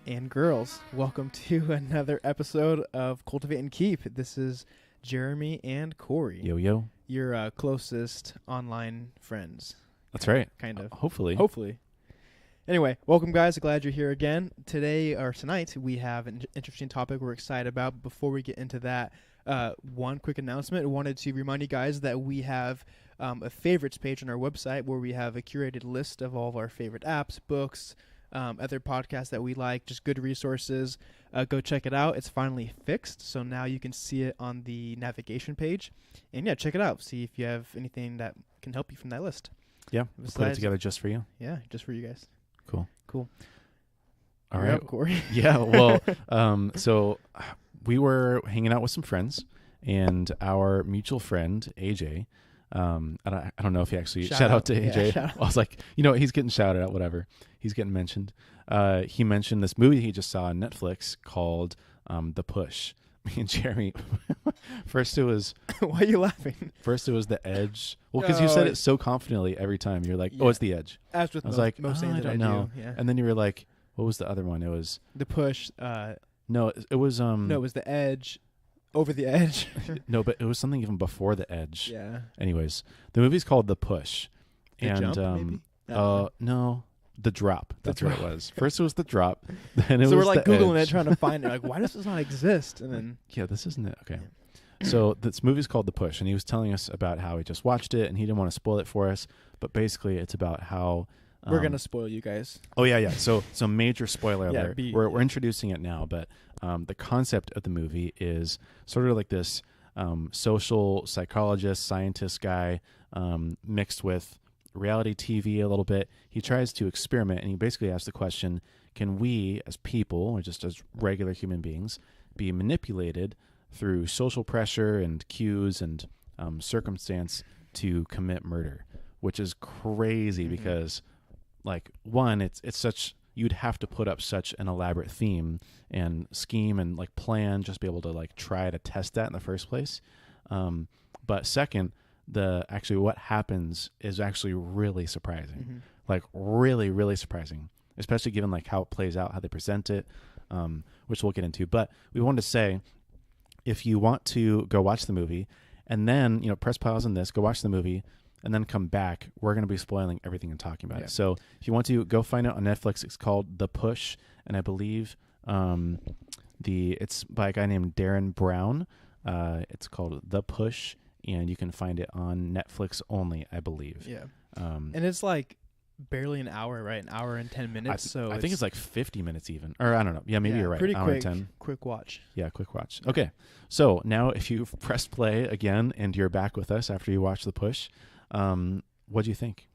and girls. Welcome to another episode of Cultivate and Keep. This is Jeremy and Corey, Yo. your closest online friends. That's right. Kind of. Hopefully. Anyway, welcome, guys. Glad you're here again. Tonight, we have an interesting topic we're excited about. Before we get into that, one quick announcement. I wanted to remind you guys that we have a favorites page on our website where we have a curated list of all of our favorite apps, books, other podcasts that we like, just good resources. Go check it out. It's finally fixed, so now you can see it on the navigation page. And yeah, check it out. See if you have anything that can help you from that list. Yeah, we'll put it together just for you. Yeah, just for you guys. Cool. All You're right, up, Corey. Yeah. Well, so we were hanging out with some friends, and our mutual friend AJ. I don't know if he actually shout out to AJ. Yeah, I was like, he's getting shouted out. Whatever, he's getting mentioned. He mentioned this movie he just saw on Netflix called The Push. Me and Jeremy. First it was. Why are you laughing? First it was The Edge. Well, because you said it so confidently every time. You're like, yeah. "Oh, it's The Edge." As with I was like, most I things that don't know. do. Yeah. And then you were like, "What was the other one?" It was The Push. no, it was No, it was The Edge. Over the Edge. no, but it was something even before The Edge. Yeah. Anyways, the movie's called The Push. The Jump, maybe? No, The Drop. That's what it was. First it was The Drop, then So was we're like The Googling Edge. it, trying to find it. Like, why does this not exist? And then Yeah, this isn't it. Okay. So this movie's called The Push, and he was telling us about how he just watched it, and he didn't want to spoil it for us. But basically, it's about how we're gonna spoil you guys. Oh yeah. So major spoiler Yeah, alert. We're introducing it now, but the concept of the movie is sort of like this social psychologist, scientist guy mixed with reality TV a little bit. He tries to experiment, and he basically asks the question: can we, as people, or just as regular human beings, be manipulated through social pressure and cues and circumstance to commit murder? Which is crazy because, like, one, it's such, you'd have to put up such an elaborate theme and scheme and like plan just be able to like try to test that in the first place. But second, what happens is actually really surprising, like really, really surprising, especially given like how it plays out, how they present it, which we'll get into. But we wanted to say, if you want to go watch the movie and then, press pause on this, go watch the movie, and then come back, we're going to be spoiling everything and talking about it. So if you want to, go find it on Netflix. It's called The Push, and I believe it's by a guy named Darren Brown. It's called The Push, and you can find it on Netflix only, I believe. Yeah. And it's like barely an hour, right? An hour and 10 minutes. I think it's like 50 minutes even. Or I don't know. Yeah, maybe you're right. Pretty hour quick, and 10. quick watch. Yeah, quick watch. Okay. So now if you've pressed play again and you're back with us after you watch The Push, what do you think?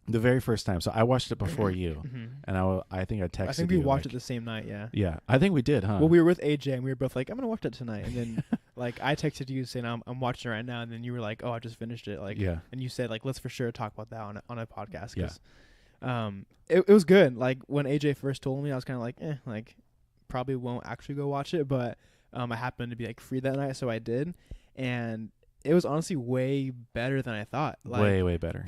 The very first time. So I watched it before you, and I think I texted you. I think we watched it the same night, yeah. Yeah, I think we did, huh? Well, we were with AJ, and we were both like, I'm going to watch it tonight. And then, like, I texted you saying, I'm watching it right now. And then you were like, oh, I just finished it. Like, yeah. And you said, like, let's for sure talk about that on a podcast. Yeah. It was good. Like, when AJ first told me, I was kind of like, probably won't actually go watch it. But I happened to be, like, free that night, so I did. And it was honestly way better than I thought. Like, way better.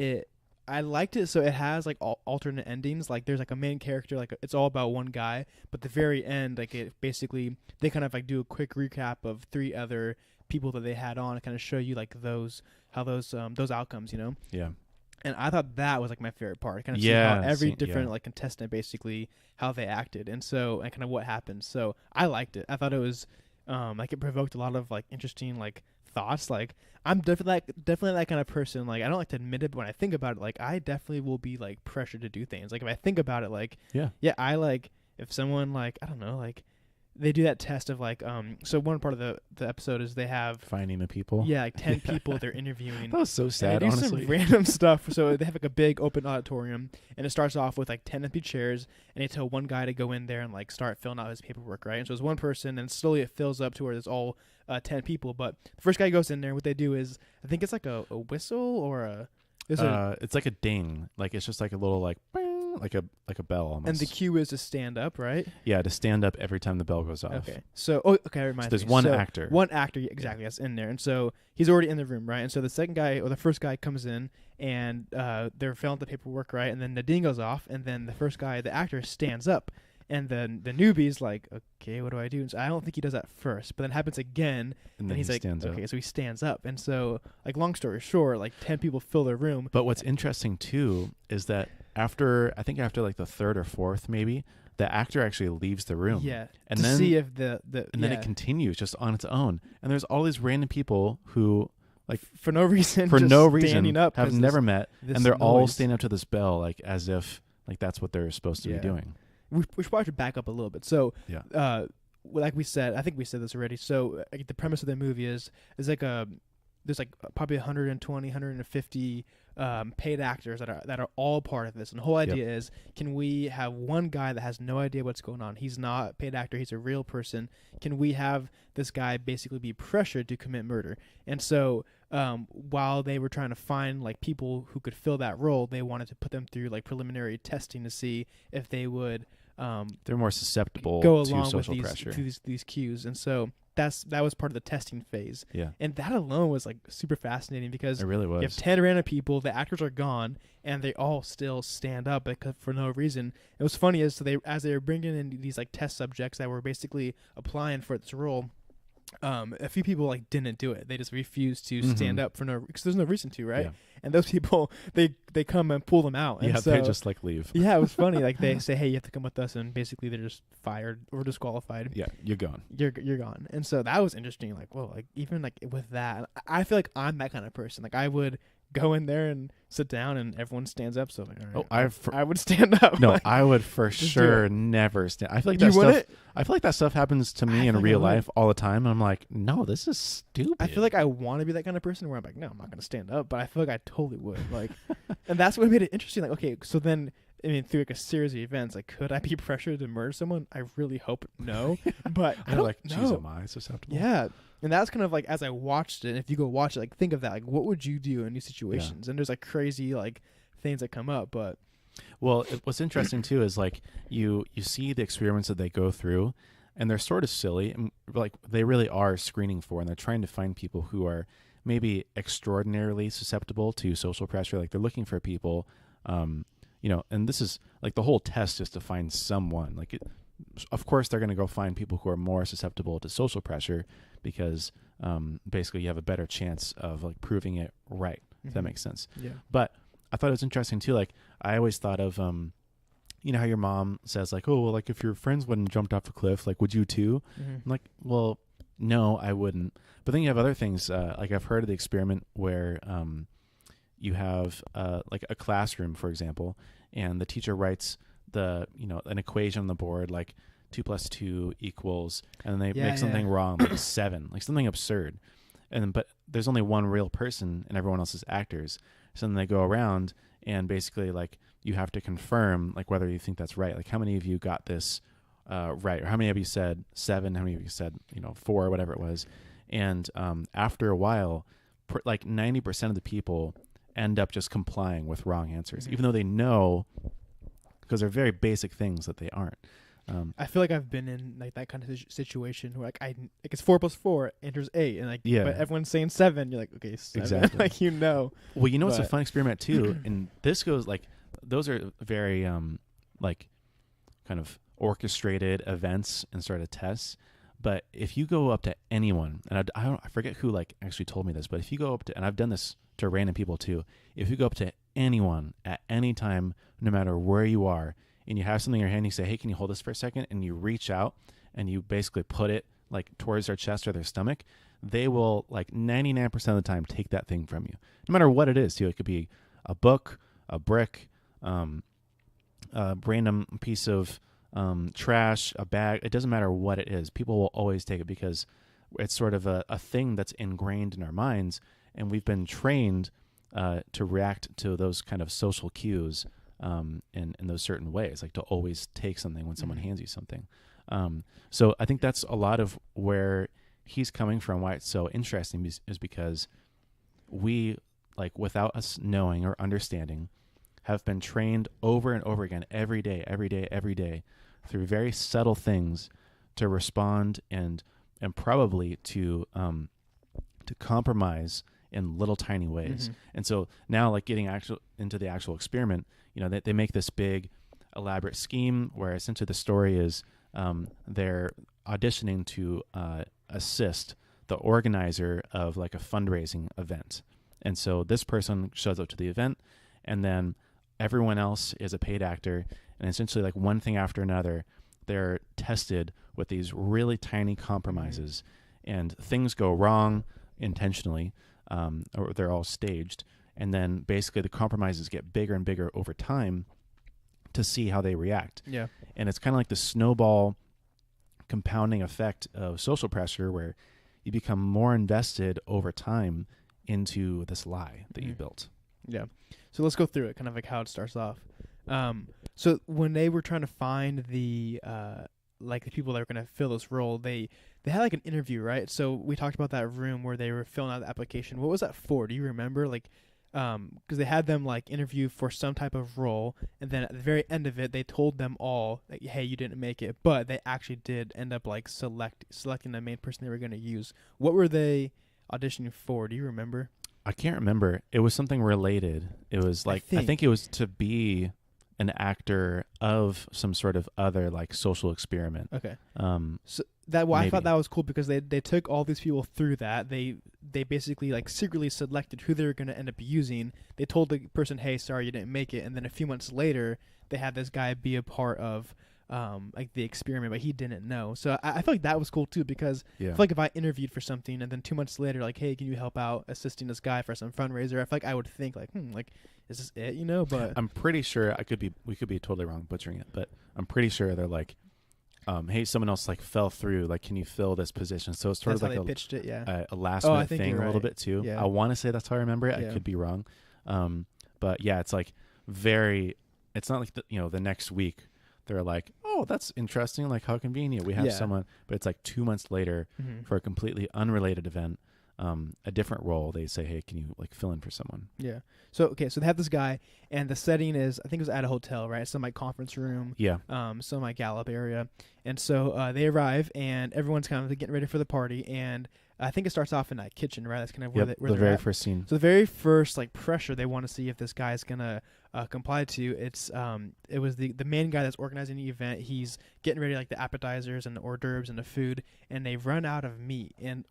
I liked it. So it has like alternate endings. Like there's like a main character, like it's all about one guy. But the very end, like it basically they kind of like do a quick recap of 3 other people that they had on to kind of show you like those outcomes, Yeah. And I thought that was like my favorite part. Kind of see how every different like contestant basically how they acted, and kind of what happened. So I liked it. I thought it was like it provoked a lot of like interesting like thoughts. Like I'm definitely that kind of person. Like I don't like to admit it, but when I think about it, like I definitely will be like pressured to do things. Like if I think about it, like yeah, I like if someone like I don't know, like they do that test of like so one part of the episode is they have finding the people. Yeah, like 10 people they're interviewing. That was so sad, and they do honestly. some random stuff. So they have like a big open auditorium, and it starts off with like 10 empty chairs, and they tell one guy to go in there and like start filling out his paperwork, right? And so it's one person, and slowly it fills up to where there's all 10 people. But the first guy goes in there, what they do is I think it's like a whistle or a it's like a ding. Like it's just like a little like bing, like a bell almost. And the cue is to stand up, right? Yeah, to stand up every time the bell goes off. Okay. So, okay, reminds me. There's one actor. One actor, exactly, that's in there. And so he's already in the room, right? And so the second guy, or the first guy comes in, and they're filling out the paperwork, right? And then the ding goes off, and then the first guy, the actor, stands up. And then the newbie's like, okay, what do I do? And so I don't think he does that first, but then it happens again, And then he's he like, stands okay, up. so he stands up. And so, like, long story short, like 10 people fill their room. But what's interesting too is that after like the third or fourth maybe, the actor actually leaves the room. Yeah, And to then see if the and then it continues just on its own. And there's all these random people who like for no reason, for just no reason standing up have 'cause never met, this and they're all noise. standing up to this bell like as if like that's what they're supposed to be Yeah. doing. We should probably back up a little bit. So, Yeah. like we said, I think we said this already. So, the premise of the movie is like there's like probably 120, 150 paid actors that are all part of this. And the whole idea is, can we have one guy that has no idea what's going on? He's not a paid actor. He's a real person. Can we have this guy basically be pressured to commit murder? And so, while they were trying to find like people who could fill that role, they wanted to put them through like preliminary testing to see if they would They're more susceptible go to along with social pressure. these cues. And so that was part of the testing phase. Yeah. And that alone was like super fascinating because It really was. you have 10 random people, the actors are gone, and they all still stand up because for no reason. It was funny as they were bringing in these like test subjects that were basically applying for this role. A few people like didn't do it. They just refused to stand up for because there's no reason to, right? Yeah. And those people, they come and pull them out. And Yeah, so, they just like leave. yeah, it was funny. Like they say, hey, you have to come with us, and basically they're just fired or disqualified. Yeah, you're gone. You're gone. And so that was interesting. Like, whoa, like even like with that, I feel like I'm that kind of person. Like I would go in there and sit down, and everyone stands up. So like, all right, I would stand up. No, like, I would for just do sure it. never stand. I feel like You that stuff. wouldn't? I feel like that stuff happens to I me in feel like I real would. life all the time. And I'm like, no, this is stupid. I feel like I want to be that kind of person where I'm like, no, I'm not going to stand up, but I feel like I totally would. Like, and that's what made it interesting. Like, okay, so then, I mean, through like a series of events, like, could I be pressured to murder someone? I really hope no, but I They're don't like, geez, know. am I susceptible? Yeah. And that's kind of like, as I watched it, and if you go watch it, like, think of that. Like, what would you do in these situations? And there's like crazy, like, things that come up, but. Well, what's interesting too is like you see the experiments that they go through, and they're sort of silly, and like they really are screening for, and they're trying to find people who are maybe extraordinarily susceptible to social pressure. Like they're looking for people, and this is like the whole test is to find someone. Like, of course, they're going to go find people who are more susceptible to social pressure because basically you have a better chance of like proving it right. If that makes sense. Yeah. But I thought it was interesting too. Like I always thought of, you know how your mom says like, oh, well, like if your friends wouldn't jumped off a cliff, like would you too? I'm like, well, no, I wouldn't. But then you have other things. Like I've heard of the experiment where you have like a classroom, for example, and the teacher writes an equation on the board like 2 + 2 =, and they make something wrong like 7, like something absurd. But there's only one real person and everyone else is actors. So then they go around and basically like you have to confirm like whether you think that's right. Like how many of you got this right? Or how many of you said 7? How many of you said 4 or whatever it was? And after a while, like 90% of the people end up just complying with wrong answers, even though they know, because they're very basic things that they aren't. I feel like I've been in like that kind of situation where like it's 4 + 4 enters 8, and like but everyone's saying 7. You're like, okay, 7. Exactly. Like Well, it's a fun experiment too, and this goes like those are very like kind of orchestrated events and sort of tests. But if you go up to anyone, and I forget who like actually told me this, but if you go up to, and I've done this to random people too, if you go up to anyone at any time, no matter where you are, and you have something in your hand, you say, hey, can you hold this for a second? And you reach out and you basically put it like towards their chest or their stomach, they will like 99% of the time take that thing from you, no matter what it is too. It could be a book, a brick, a random piece of trash, a bag. It doesn't matter what it is. People will always take it because it's sort of a thing that's ingrained in our minds, and we've been trained to react to those kind of social cues in those certain ways, like to always take something when someone hands you something. So I think that's a lot of where he's coming from, why it's so interesting is because we, like without us knowing or understanding, have been trained over and over again every day through very subtle things to respond and probably to compromise in little tiny ways. And so now, like getting into the actual experiment, they make this big elaborate scheme where essentially the story is they're auditioning to assist the organizer of like a fundraising event. And so this person shows up to the event, and then everyone else is a paid actor, and essentially like one thing after another, they're tested with these really tiny compromises, and things go wrong intentionally, or they're all staged. And then basically the compromises get bigger and bigger over time to see how they react. Yeah. And it's kind of like the snowball compounding effect of social pressure where you become more invested over time into this lie that you built. Yeah. So let's go through it, kind of like how it starts off. So when they were trying to find the like the people that were going to fill this role, they had like an interview, right? So we talked about that room where they were filling out the application. What was that for? Do you remember? Like, because they had them like interview for some type of role, and then at the very end of it, they told them all, like, "Hey, you didn't make it," but they actually did end up like selecting the main person they were going to use. What were they auditioning for? Do you remember? I can't remember. It was something related. It was like I think it was to be an actor of some sort of other like social experiment. Okay. So that I maybe. thought that was cool because they took all these people through that. They basically like secretly selected who they were going to end up using. They told the person, "Hey, sorry you didn't make it," and then a few months later, they had this guy be a part of like the experiment, but he didn't know. So I feel like that was cool too, because I feel like if I interviewed for something and then 2 months later, like, "Hey, can you help out assisting this guy for some fundraiser?" I feel like I would think like, like, is this it? You know, but I'm pretty sure we could be totally wrong butchering it, but I'm pretty sure they're like, hey, someone else like fell through, like, can you fill this position? So it's sort that's of how like they pitched it, a last minute thing you're a little right. bit too. Yeah. I want to say that's how I remember it. Yeah. I could be wrong. But yeah, it's like it's not like the next week they're like, oh, that's interesting. Like, how convenient. We have someone, but it's like 2 months later for a completely unrelated event, a different role. They say, hey, can you like fill in for someone? Yeah. So they have this guy, and the setting is, I think it was at a hotel, right? Some like conference room. Yeah. Some like Gallup area, and so they arrive, and everyone's kind of getting ready for the party, and I think it starts off in that kitchen, right? That's kind of where the they're very at. first scene. So the very first like pressure they want to see if this guy's gonna comply to, it was the main guy that's organizing the event. He's getting ready like the appetizers and the hors d'oeuvres and the food, and they've run out of meat, and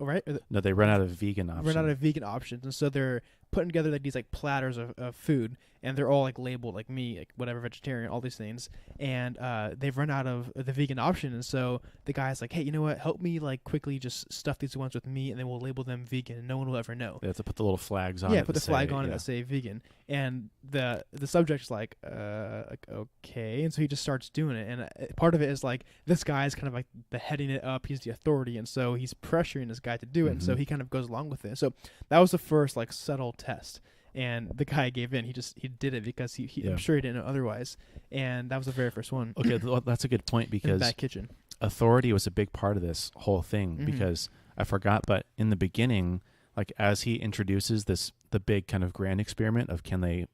No, they run out of vegan options. Run out of vegan options, and so they're putting together like these like platters of food, and they're all like labeled like meat, like whatever, vegetarian, all these things, and they've run out of the vegan option, and so the guy's like, hey, you know what, help me like quickly just stuff these ones with meat, and then we'll label them vegan, and no one will ever know. They have to put the little flags on. Yeah, put the flag on it that say vegan, and the subject's like okay, and so he just starts doing it, and part of it is like this guy's kind of like the heading it up, he's the authority, and so he's pressuring this guy to do it, and so he kind of goes along with it. So that was the first like subtle test, and the guy gave in. He did it because he I'm sure he didn't know otherwise, and that was the very first one. Okay, that's a good point, because in that kitchen, authority was a big part of this whole thing, because I forgot, but in the beginning, like as he introduces the big kind of grand experiment of can they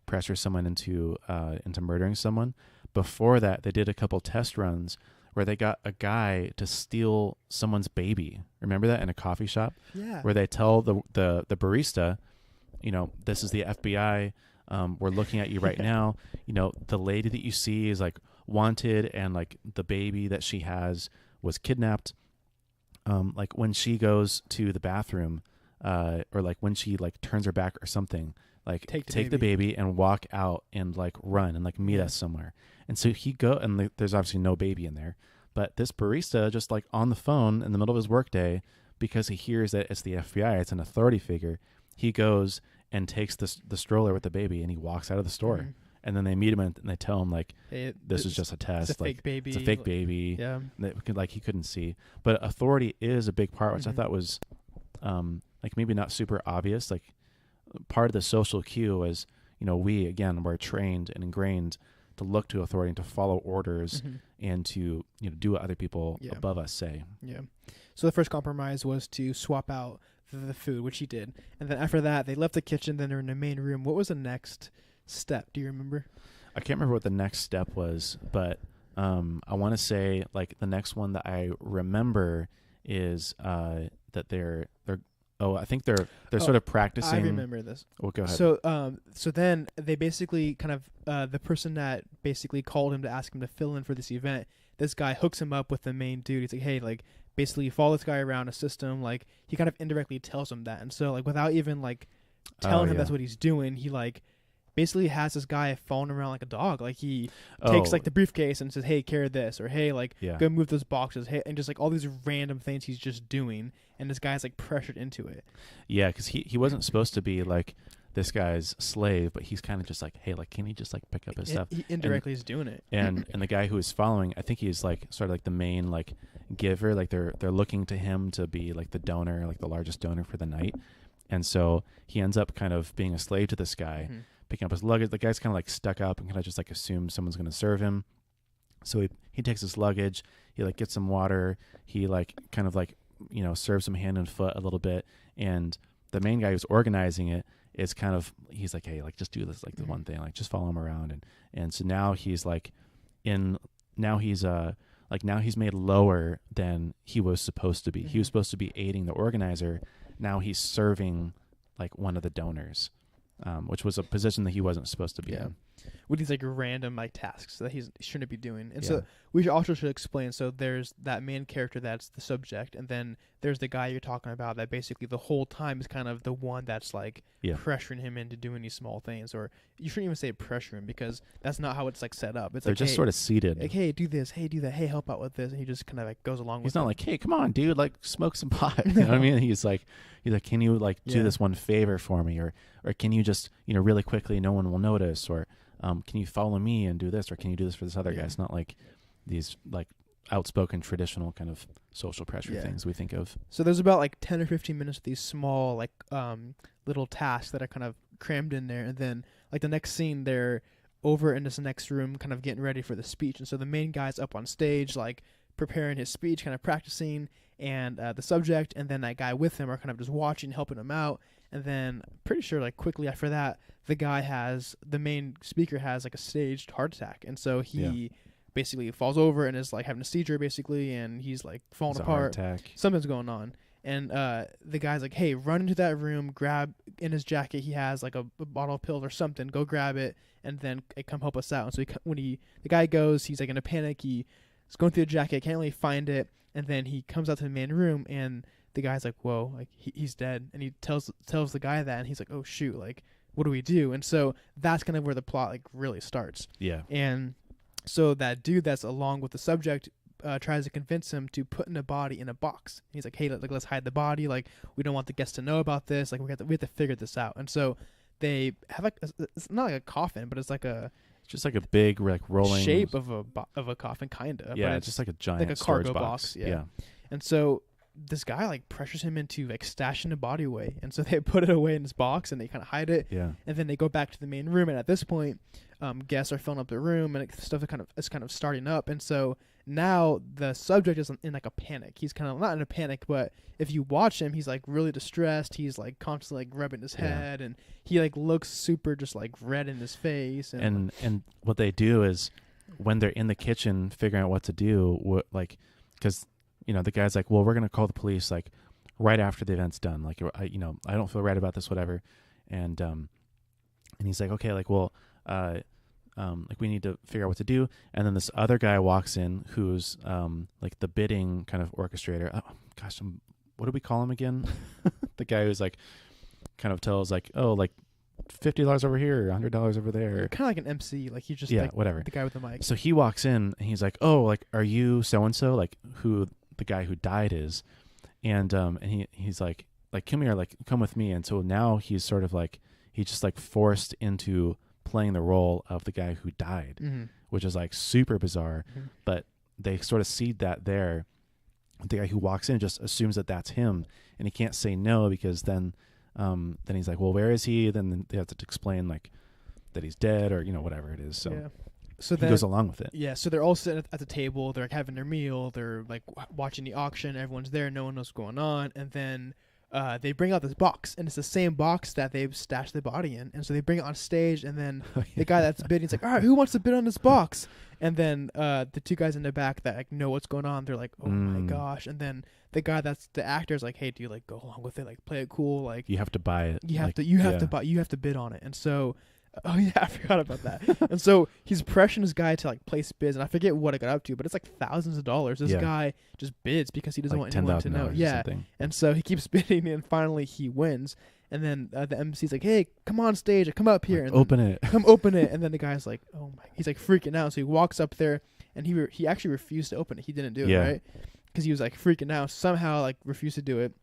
pressure someone into murdering someone, before that they did a couple test runs where they got a guy to steal someone's baby. Remember that in a coffee shop? Yeah. Where they tell the barista, this is the FBI. We're looking at you right now. The lady that you see is like wanted, and like the baby that she has was kidnapped. Like when she goes to the bathroom, or like when she like turns her back or something, like take the baby and walk out and like run and like meet us somewhere. And so and there's obviously no baby in there, but this barista just like on the phone in the middle of his workday, because he hears that it's the FBI, it's an authority figure, he goes and takes the stroller with the baby, and he walks out of the store. And then they meet him and they tell him like, hey, this is just a test. It's a fake baby. It's a fake baby. Yeah. Like he couldn't see. But authority is a big part, which I thought was like maybe not super obvious. Like part of the social cue was, we, again, were trained and ingrained to look to authority and to follow orders and to, do what other people above us say. Yeah. So the first compromise was to swap out the food, which he did. And then after that, they left the kitchen. Then they're in the main room. What was the next step? Do you remember? I can't remember what the next step was, but I want to say like the next one that I remember is that they're I think they're sort of practicing. I remember this. Well, go ahead. So then they basically kind of the person that basically called him to ask him to fill in for this event, this guy hooks him up with the main dude. He's like, hey, like basically follow this guy around, assist him. Like he kind of indirectly tells him that, and so like without even like telling him that's what he's doing, he like basically has this guy following around like a dog. Like he takes like the briefcase and says, hey, carry this, or hey, like go move those boxes, hey, and just like all these random things he's just doing, and this guy's like pressured into it. Yeah, because he wasn't supposed to be like this guy's slave, but he's kind of just like, hey, like can he just like pick up his stuff? He indirectly is doing it. And the guy who is following, I think he's like sort of like the main like giver. Like they're looking to him to be like the donor, like the largest donor for the night. And so he ends up kind of being a slave to this guy, picking up his luggage. The guy's kind of like stuck up and kind of just like assumes someone's going to serve him. So he takes his luggage, he like gets some water, he like kind of like, serves him hand and foot a little bit. And the main guy who's organizing it is kind of, he's like, hey, like just do this, like the one thing, like just follow him around. And so now he's like now he's made lower than he was supposed to be. He was supposed to be aiding the organizer. Now he's serving like one of the donors, which was a position that he wasn't supposed to be in. With these like random like tasks that he shouldn't be doing. And so we should explain. So there's that main character that's the subject, and then there's the guy you're talking about that basically the whole time is kind of the one that's like pressuring him into doing these small things. Or you shouldn't even say pressure him, because that's not how it's like set up. It's They're like, just sort of seated. Like, hey, do this, hey, do that, hey, help out with this, and he just kind of like goes along with it. He's not like, hey, come on, dude, like smoke some pot. You know what I mean? He's like, can you like do this one favor for me, or can you just really quickly, no one will notice, or can you follow me and do this, or can you do this for this other guy? It's not like these like outspoken traditional kind of social pressure things we think of. So there's about like 10 or 15 minutes of these small like little tasks that are kind of crammed in there, and then like the next scene they're over in this next room kind of getting ready for the speech. And so the main guy's up on stage like preparing his speech, kind of practicing, and the subject and then that guy with him are kind of just watching, helping him out. And then pretty sure like quickly after that, the main speaker has like a staged heart attack. And so he basically falls over and is like having a seizure basically, and he's like falling apart. Heart attack. Something's going on. And the guy's like, hey, run into that room, grab in his jacket, he has like a bottle of pills or something, go grab it, and then come help us out. And so the guy goes, he's like in a panic, he's going through the jacket, can't really find it, and then he comes out to the main room, and the guy's like, whoa, like he's dead. And he tells the guy that, and he's like, oh shoot, like what do we do? And so that's kind of where the plot like really starts. Yeah. And so that dude that's along with the subject tries to convince him to put in a body in a box. He's like, hey, let's hide the body. Like we don't want the guests to know about this. Like we have to figure this out. And so they have like it's not like a coffin, but it's like just like a big like rolling shape of a coffin, kind of. Yeah, it's just like a giant like a cargo box. Yeah. And so this guy like pressures him into like stashing the body away, and so they put it away in his box and they kind of hide it. Yeah. And then they go back to the main room, and at this point, guests are filling up the room, and stuff is kind of starting up. And so now the subject is in like a panic. He's kind of not in a panic, but if you watch him, he's like really distressed. He's like constantly like rubbing his head, and he like looks super just like red in his face. And what they do is when they're in the kitchen figuring out what to do, because the guy's like, well, we're going to call the police like right after the event's done. Like, I don't feel right about this, whatever. And he's like, okay, like, well, like we need to figure out what to do. And then this other guy walks in who's like the bidding kind of orchestrator. Oh, gosh, what do we call him again? The guy who's like kind of tells like, oh, like $50 over here, $100 over there. Kind of like an MC, like he's just whatever. The guy with the mic. So he walks in and he's like, oh, like, are you so and so? Like who the guy who died is, and he's like come here, like come with me. And so now he's sort of like he's just like forced into playing the role of the guy who died, which is like super bizarre. But they sort of seed that there. The guy who walks in just assumes that that's him, and he can't say no, because then he's like, well, where is he? Then they have to explain like that he's dead, or whatever it is. So So he goes along with it. Yeah, so they're all sitting at the table. They're like having their meal. They're like watching the auction. Everyone's there. No one knows what's going on. And then they bring out this box, and it's the same box that they've stashed the body in. And so they bring it on stage, and then the guy that's bidding is like, all right, who wants to bid on this box? And then the two guys in the back that like know what's going on, they're like, oh my gosh. And then the guy that's the actor is like, hey, do you like go along with it? Like play it cool. Like you have to buy it. You have to bid on it. And so, oh yeah, I forgot about that. And so he's pressuring this guy to like place bids, and I forget what it got up to, but it's like thousands of dollars. This guy just bids because he doesn't like want anyone to know. Yeah. And so he keeps bidding, and finally he wins. And then the MC's like, hey, come on stage, come up here, like, and open it. Come open it. And then the guy's like, oh my, he's like freaking out. So he walks up there, and he actually refused to open it. He didn't do it, right? Because he was like freaking out. Somehow like refused to do it.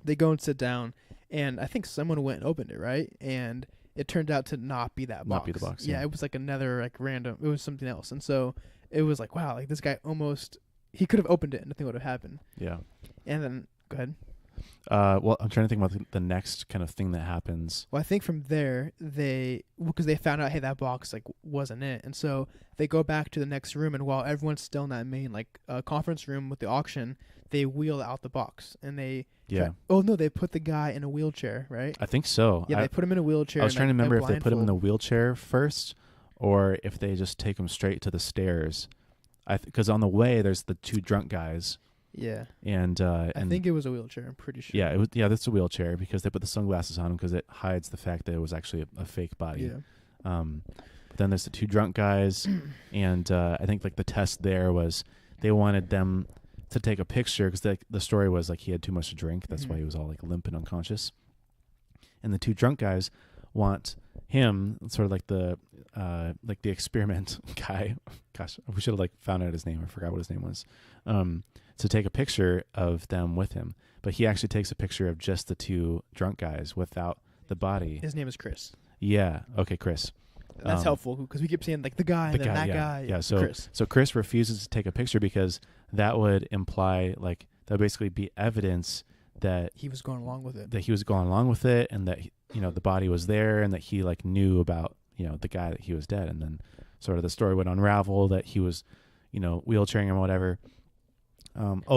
They go and sit down, and I think someone went and opened it, right? And it turned out to not be that box. Not be the box. Yeah, it was like another like random. It was something else. And so it was like, wow, like this guy he could have opened it and nothing would have happened. Yeah. And then go ahead. Well, I'm trying to think about the next kind of thing that happens. Well, I think from there because they found out, hey, that box like wasn't it, and so they go back to the next room, and while everyone's still in that main like conference room with the auction, they wheel out the box, and they they put the guy in a wheelchair, right? I think so. Yeah, they put him in a wheelchair. I was trying to remember if they put him in the wheelchair first, or if they just take him straight to the stairs. Because on the way there's the two drunk guys. Yeah, and I think it was a wheelchair. I'm pretty sure. Yeah, it was. Yeah, that's a wheelchair because they put the sunglasses on him because it hides the fact that it was actually a fake body. Yeah. But then there's the two drunk guys, and I think like the test there was they wanted them to take a picture because the story was like he had too much to drink. That's why he was all like limp and unconscious. And the two drunk guys want him, sort of like the experiment guy. Gosh, we should have like found out his name. I forgot what his name was. To take a picture of them with him, but he actually takes a picture of just the two drunk guys without the body. His name is Chris. Yeah. Okay, Chris. That's helpful because we keep saying like the guy, then that guy. Yeah. So Chris. So Chris refuses to take a picture because that would imply like that would basically be evidence that he was going along with it. That he was going along with it, and that the body was there, and that he like knew about the guy that he was dead, and then sort of the story would unravel that he was wheelchairing him or whatever.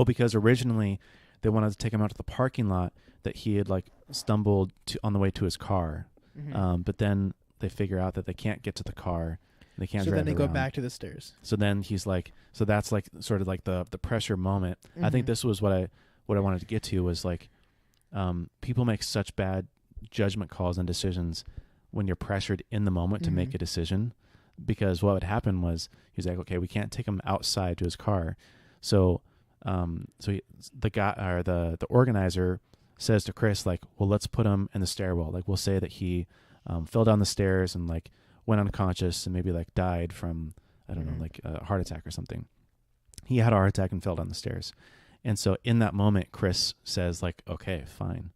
Because originally they wanted to take him out to the parking lot that he had like stumbled on the way to his car. Mm-hmm. But then they figure out that they can't get to the car. They can't drive So then they around. go back to the stairs. So then he's like, so that's like sort of like the pressure moment. Mm-hmm. I think this was what I wanted to get to was like, people make such bad judgment calls and decisions when you're pressured in the moment to make a decision, because what would happen was he's like, okay, we can't take him outside to his car. So the guy or the organizer says to Chris, like, well, let's put him in the stairwell. Like, we'll say that he fell down the stairs and like went unconscious and maybe like died from, I don't know, like a heart attack or something. He had a heart attack and fell down the stairs. And so in that moment, Chris says like, okay, fine.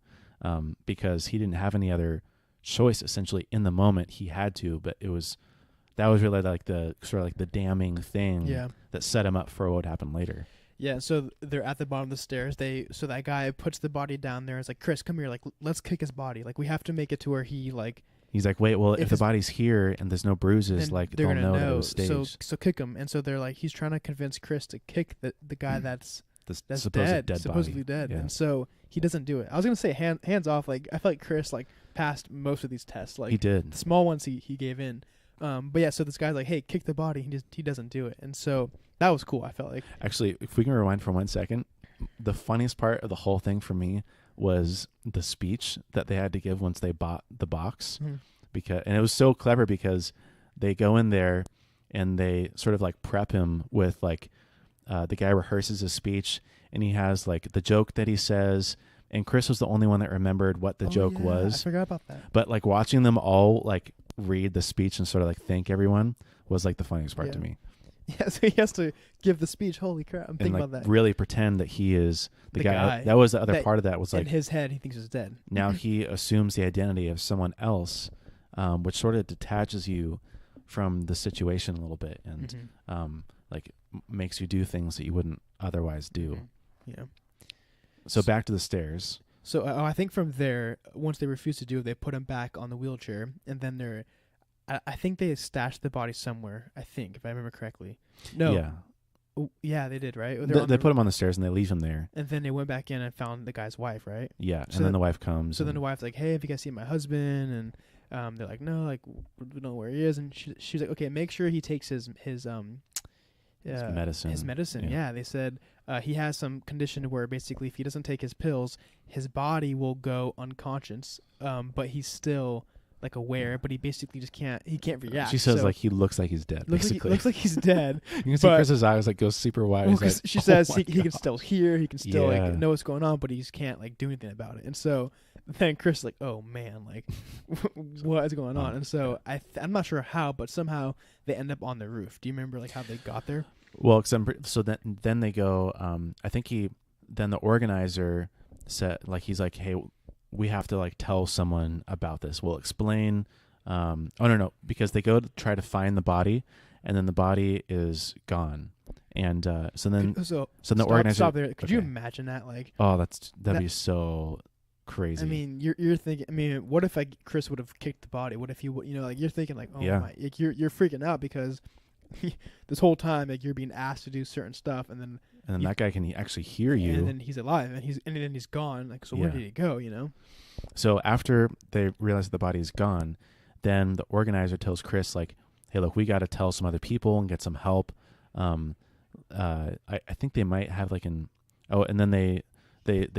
Because he didn't have any other choice. Essentially in the moment he had to, but that was really like the sort of like the damning thing that set him up for what would happen later. Yeah, so they're at the bottom of the stairs. So that guy puts the body down there. It's like, Chris, come here. Like, let's kick his body. Like, we have to make it to where he like. He's like, wait, well, if the body's here and there's no bruises, like they'll know that it was staged. So kick him. And so they're like, he's trying to convince Chris to kick the guy that's supposedly dead. Yeah. And so he doesn't do it. I was gonna say hands off. Like I feel like Chris like passed most of these tests. Like he did. The small ones he gave in. But yeah, so this guy's like, hey, kick the body. He doesn't do it. And so that was cool. I felt like. Actually, if we can rewind for 1 second, the funniest part of the whole thing for me was the speech that they had to give once they bought the box, and it was so clever because they go in there and they sort of like prep him with like the guy rehearses his speech and he has like the joke that he says, and Chris was the only one that remembered what the joke was. I forgot about that. But like watching them all like read the speech and sort of like thank everyone was like the funniest part to me. Yeah, so he has to give the speech. Holy crap! I'm thinking about that. Really pretend that he is the guy. That was the other part of that. Was like in his head, he thinks he's dead. Now he assumes the identity of someone else, which sort of detaches you from the situation a little bit, and like makes you do things that you wouldn't otherwise do. Yeah. So back to the stairs. So I think from there, once they refuse to do it, they put him back on the wheelchair, and then I think they stashed the body somewhere. I think, if I remember correctly. No. Yeah. Yeah, they did, right? They put him on the stairs and they leave him there. And then they went back in and found the guy's wife, right? Yeah, So and then the wife comes. So then the wife's like, "Hey, have you guys seen my husband?" And they're like, "No, like we don't know where he is." And she's like, "Okay, make sure he takes his medicine. His medicine, yeah. They said he has some condition where basically if he doesn't take his pills, his body will go unconscious, but he's still like aware, but he basically just can't react. She says like he looks like he's dead. Basically, looks like he's dead. You can see Chris's eyes like go super wide. Well, like, she says he can still hear, he can still Yeah. like know what's going on, but he just can't like do anything about it. And so then Chris is like, oh man, like what is going on? And so I'm not sure how, but somehow they end up on the roof. Do you remember like how they got there? Well, so then they go. I think the organizer said like he's like, hey, we have to like tell someone about this. We'll explain. No, because they go to try to find the body, and then the body is gone. And so the organizer. Stop there. Could you imagine that? Like, oh, that'd be so crazy. I mean, you're thinking. I mean, what if like Chris would have kicked the body? What if like you're thinking like, oh my, like you're freaking out because this whole time like you're being asked to do certain stuff, and then that guy can actually hear you, and then he's alive, and then he's gone. Like, so where did he go? You know. So after they realize that the body is gone, then the organizer tells Chris like, hey, look, we got to tell some other people and get some help. I think they might have like and then they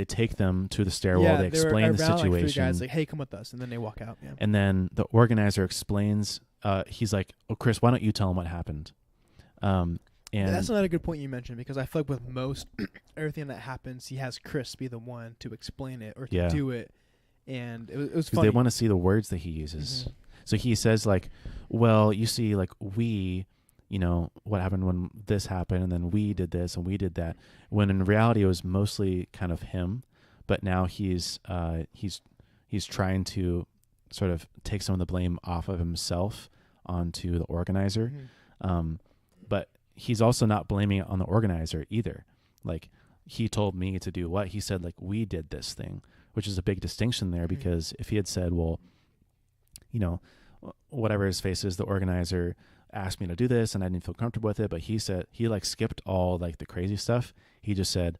take them to the stairwell. They explain the situation. Like, 3 guys like, hey, come with us, and then they walk out. Yeah. And then the organizer explains. He's like, oh, Chris, why don't you tell him what happened? And that's not a good point you mentioned, because I feel like with most everything that happens, he has Chris be the one to explain it or to do it, and it was funny. They want to see the words that he uses. Mm-hmm. So he says like, well, you see, like we, what happened when this happened, and then we did this and we did that. When in reality it was mostly kind of him, but now he's trying to sort of take some of the blame off of himself onto the organizer. Mm-hmm. But he's also not blaming it on the organizer either. Like, he told me to do what? He said, like, we did this thing, which is a big distinction there, because if he had said, well, whatever his face is, the organizer asked me to do this and I didn't feel comfortable with it, but he said, he like skipped all like the crazy stuff. He just said,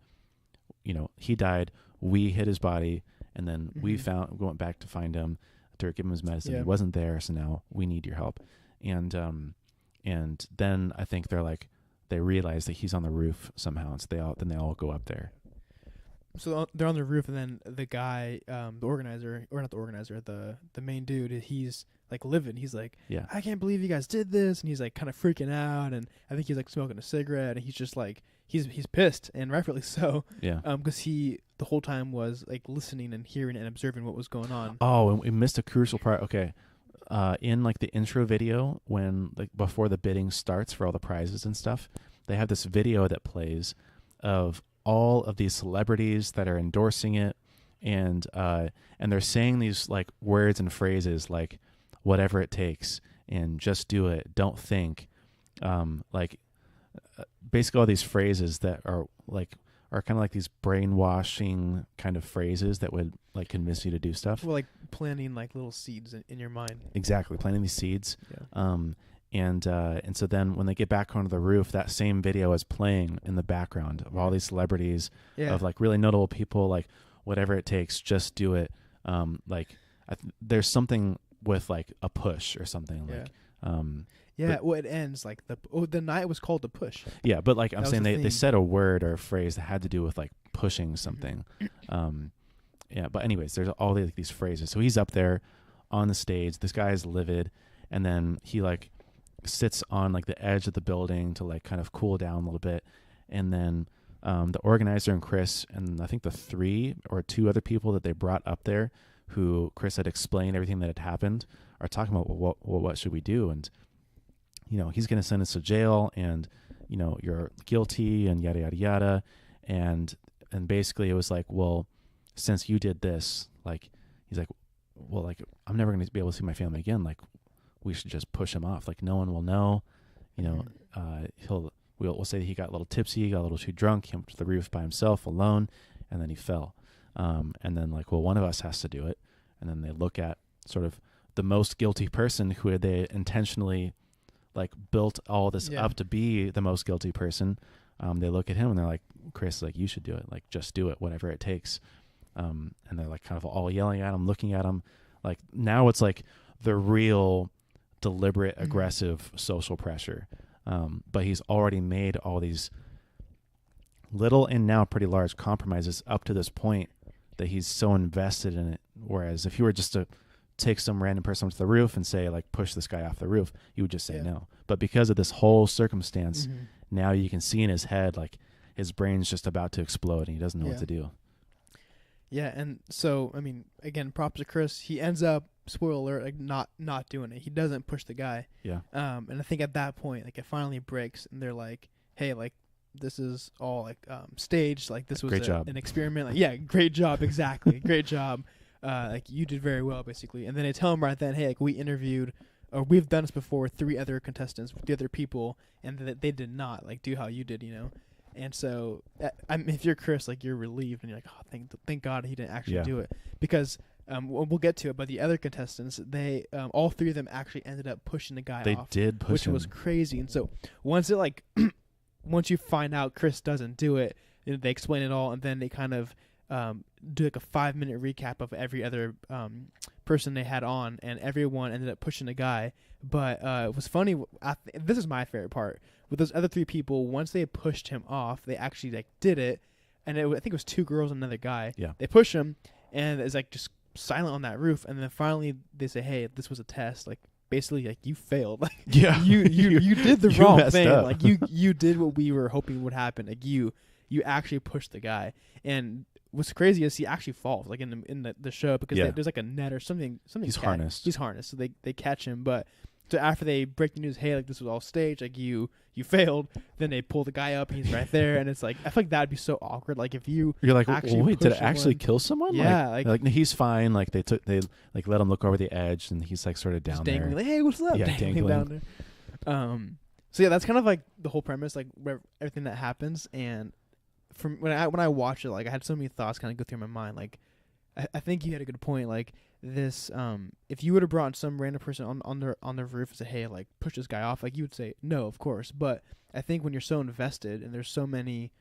he died, we hid his body, and then we went back to find him to give him his medicine. He wasn't there, so now we need your help. And then I think they realize that he's on the roof somehow, and so they all go up there. So they're on the roof, and then the guy, the organizer, or not the organizer, the main dude, he's like livid. He's like, I can't believe you guys did this, and he's like kind of freaking out, and I think he's like smoking a cigarette, and he's just like he's pissed, and rightfully so. Yeah. Because he the whole time was like listening and hearing and observing what was going on. Oh, and we missed a crucial part. Okay. In like the intro video, when like before the bidding starts for all the prizes and stuff, they have this video that plays of all of these celebrities that are endorsing it, and they're saying these like words and phrases like whatever it takes and just do it, don't think, basically all these phrases that are kind of like these brainwashing kind of phrases that would like convince you to do stuff. Well, like planting like little seeds in your mind. Exactly, planting these seeds. Yeah. And so then when they get back onto the roof, that same video is playing in the background of all these celebrities, of like really notable people, like whatever it takes, just do it. There's something with like a push or something well, it ends like the night was called the push. Yeah, but like I'm saying, they said a word or a phrase that had to do with like pushing something. But anyways, there's all these phrases. So he's up there on the stage. This guy is livid, and then he like sits on like the edge of the building to like kind of cool down a little bit, and then the organizer and Chris and I think the 3 or 2 other people that they brought up there, who Chris had explained everything that had happened, are talking about what should we do, and he's going to send us to jail, and you're guilty, and yada yada yada, and basically it was like, well, since you did this, like he's like, well, like I'm never going to be able to see my family again, like we should just push him off, like no one will know, we'll say that he got a little tipsy, got a little too drunk, came up to the roof by himself alone, and then he fell, and then like, well, one of us has to do it, and then they look at sort of the most guilty person who they intentionally like built all this up to be the most guilty person, they look at him and they're like, Chris, like, you should do it. Like, just do it, whatever it takes. And they're like kind of all yelling at him, looking at him. Like, now it's like the real deliberate, aggressive social pressure. But he's already made all these little and now pretty large compromises up to this point that he's so invested in it. Whereas if you were just to take some random person to the roof and say, like, push this guy off the roof, you would just say no. But because of this whole circumstance, now you can see in his head, like, his brain's just about to explode and he doesn't know what to do. Yeah, and so, I mean, again, props to Chris. He ends up, spoiler alert, like, not doing it. He doesn't push the guy. Yeah. And I think at that point, like, it finally breaks, and they're like, hey, like, this is all, like, staged. Like, this was an experiment. Like, yeah, great job, exactly. Great job. Like, you did very well, basically. And then they tell him right then, hey, like, we interviewed, or we've done this before, 3 other contestants, the other people, and they did not, like, do how you did, you know? And so, if you're Chris, like, you're relieved, and you're like, oh, thank God he didn't actually do it. Because, we'll get to it, but the other contestants, they, all 3 of them actually ended up pushing the guy off. They did push him. Which was crazy. And so, once it, like, once you find out Chris doesn't do it, you know, they explain it all, and then they kind of do, like, a 5-minute recap of every other person they had on, and everyone ended up pushing the guy. But it was funny. This is my favorite part. With those other 3 people, once they had pushed him off, they actually, like, did it. And I think it was 2 girls and another guy. Yeah. They push him, and it's, like, just silent on that roof. And then finally they say, hey, this was a test. Like, basically, like, you failed. Like, yeah. you did the wrong thing. Up. Like, you did what we were hoping would happen. Like, you actually pushed the guy. And what's crazy is he actually falls, like, in the show, because there's, like, a net or something. He's harnessed. He's harnessed, so they catch him. But so after they break the news, hey, like, this was all staged, like, you failed, then they pull the guy up and he's right there, and it's like, I feel like that'd be so awkward. Like, if you're like, well, wait, did it actually kill someone? Yeah, like he's fine. Like, they like let him look over the edge, and he's, like, sort of down there, like, hey, what's up? Yeah, dangling down there. So yeah, that's kind of like the whole premise, like, where everything that happens. And from when I watched it, like, I had so many thoughts kind of go through my mind. Like, I think you had a good point. Like, this, if you would have brought some random person on the roof and said, hey, like, push this guy off, like, you would say no, of course. But I think when you're so invested and there's so many,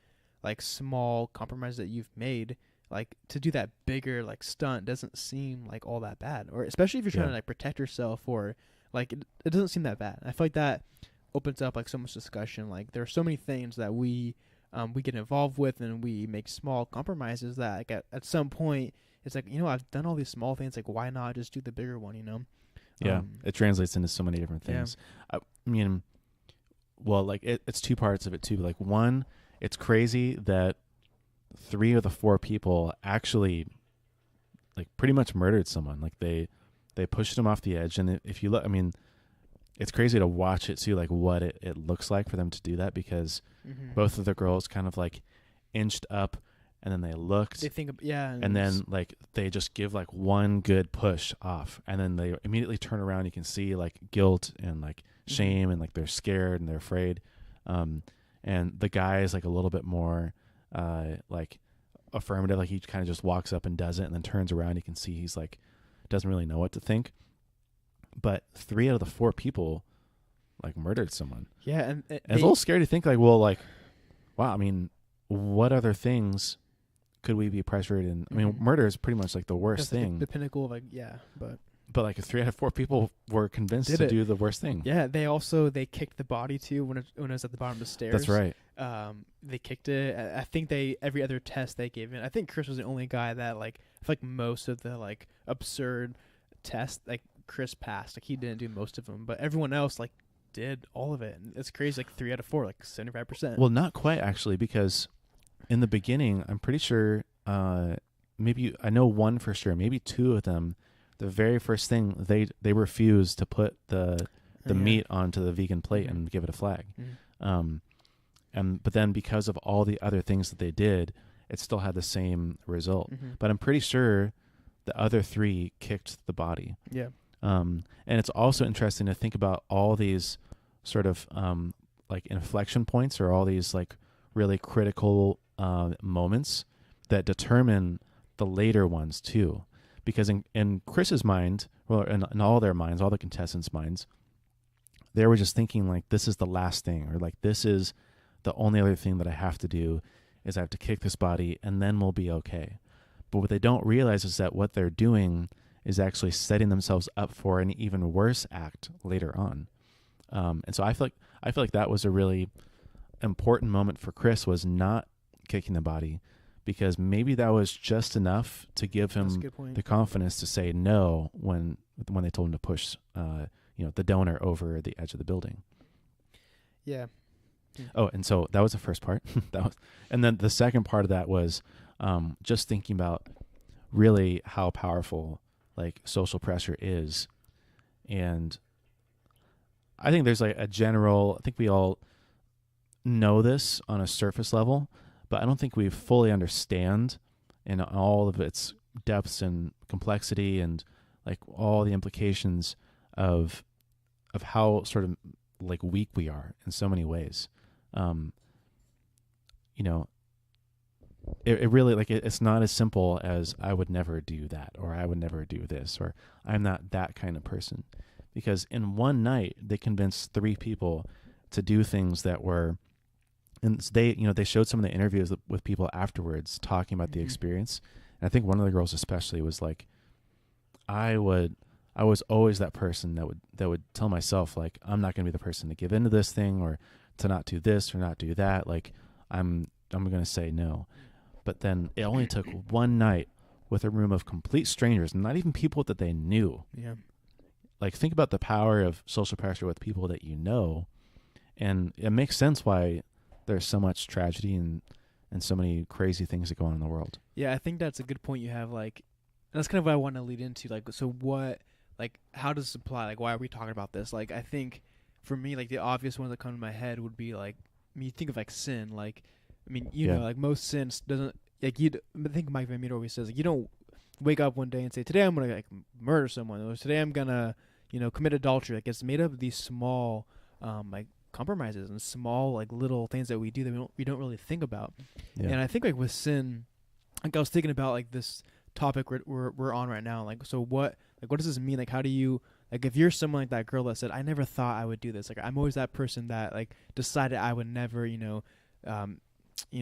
like, small compromises that you've made, like, to do that bigger, like, stunt doesn't seem like all that bad. Or especially if you're trying to, like, protect yourself, or, like, it doesn't seem that bad. I feel like that opens up, like, so much discussion. Like, there are so many things that we get involved with, and we make small compromises that, like, at some point, it's like, you know, I've done all these small things. Like, why not just do the bigger one, you know? Yeah, it translates into so many different things. Yeah. I mean, well, like, it's 2 parts of it, too. Like, one, it's crazy that 3 of the 4 people actually, like, pretty much murdered someone. Like, they pushed him off the edge. And if you look, I mean, it's crazy to watch it, too, like, what it looks like for them to do that, because both of the girls kind of, like, inched up, and then they looked. They think, yeah. And then, like, they just give, like, one good push off, and then they immediately turn around. You can see, like, guilt and, like, shame, and, like, they're scared and they're afraid. And the guy is, like, a little bit more, like, affirmative. Like, he kind of just walks up and does it, and then turns around. You can see he's, like, doesn't really know what to think. But 3 out of the 4 people, like, murdered someone. Yeah, and it's a little scary to think, like, well, like, wow, I mean, what other things could we be pressured in? I mean, murder is pretty much, like, the worst thing. The pinnacle of, like, yeah, but like, 3 out of 4 people were convinced to do the worst thing. Yeah, they kicked the body too when it was at the bottom of the stairs. That's right. They kicked it. I think every other test they gave in. I think Chris was the only guy that, like, I feel like most of the, like, absurd tests, like, Chris passed. Like, he didn't do most of them, but everyone else, like, did all of it. And it's crazy, like, 3 out of 4, like, 75%. Well, not quite, actually, because in the beginning, I'm pretty sure, maybe I know 1 for sure, maybe 2 of them, the very first thing, they refused to put the meat onto the vegan plate and give it a flag. But then, because of all the other things that they did, it still had the same result. But I'm pretty sure the other 3 kicked the body. Yeah. And it's also interesting to think about all these sort of like, inflection points, or all these, like, really critical moments that determine the later ones too. Because in Chris's mind, well, in all their minds, all the contestants' minds, they were just thinking, like, this is the last thing, or, like, this is the only other thing that I have to do is I have to kick this body and then we'll be okay. But what they don't realize is that what they're doing is actually setting themselves up for an even worse act later on. And so I feel like that was a really important moment for Chris, was not kicking the body, because maybe that was just enough to give him the confidence to say no when they told him to push the donor over the edge of the building. Yeah. Oh, and so that was the first part. And then the second part of that was just thinking about really how powerful like social pressure is. And I think there's like I think we all know this on a surface level, but I don't think we fully understand in all of its depths and complexity and like all the implications of how sort of like weak we are in so many ways. It really like it's not as simple as I would never do that, or I would never do this, or I'm not that kind of person. Because in one night they convinced 3 people to do things that were, and they showed some of the interviews with people afterwards talking about the experience. And I think one of the girls especially was like, I was always that person that would tell myself like, I'm not going to be the person to give into this thing, or to not do this or not do that. Like I'm going to say no. But then it only took one night with a room of complete strangers, not even people that they knew. Yeah. Like think about the power of social pressure with people that you know. And it makes sense why there's so much tragedy and so many crazy things that go on in the world. Yeah, I think that's a good point you have. Like, and that's kind of what I want to lead into. Like, so what, like, how does this apply? Like, why are we talking about this? Like, I think for me, like, the obvious ones that come to my head would be like, I mean, you think of like sin. Like, I mean, you know, like most sins doesn't, like, I think Mike Van Meter always says, like, you don't wake up one day and say, today I'm going to like murder someone, or today I'm going to, commit adultery. Like, it's made up of these small, like, compromises and small like little things that we do that we don't really think about. And I think like with sin, like I was thinking about like this topic we're on right now, like, so what does this mean? Like, how do you, like, if you're someone like that girl that said, I never thought I would do this, like I'm always that person that like decided I would never